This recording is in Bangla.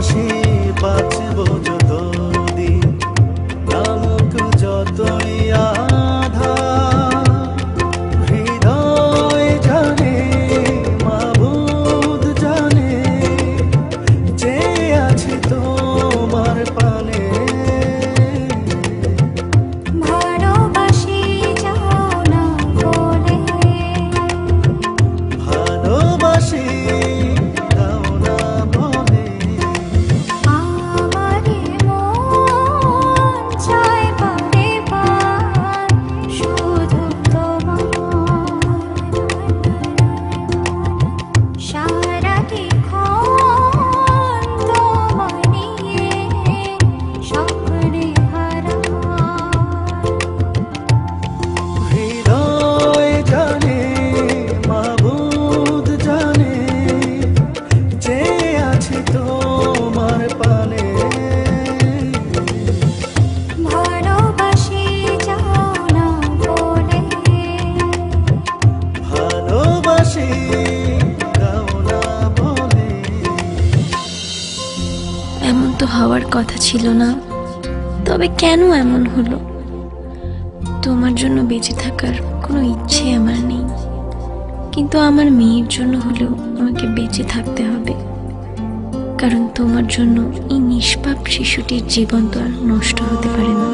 ভালোবাসি বাঁচব যতদিন, নামুক যতই আঁধার। হৃদয় জানে, মাবুদ জানে, যে আছি তোমার পানে। ভালোবাসি যাও না বলে, ভালোবাসি দাও না বলে, আমারই মন চায় বারে বার শুধু তোমার। সারাক্ষণ তোমায় নিয়ে স্বপ্নে হারাই। হৃদয় জানে, মাবুদ জানে, যে আছি তোমার পানে। ভালোবাসি যাও না বলে, ভালোবাসি দাও না বলে। এমন তো হওয়ার কথা ছিল না, তবে কেন এমন হলো? তোমার জন্য বেঁচে থাকার কোনো ইচ্ছে আমার নেই, কিন্তু আমার মেয়ের জন্য হলেও আমাকে বেঁচে থাকতে হবে, কারণ তোমার জন্য এই নিষ্পাপ শিশুটির জীবন তো আর নষ্ট হতে পারে না।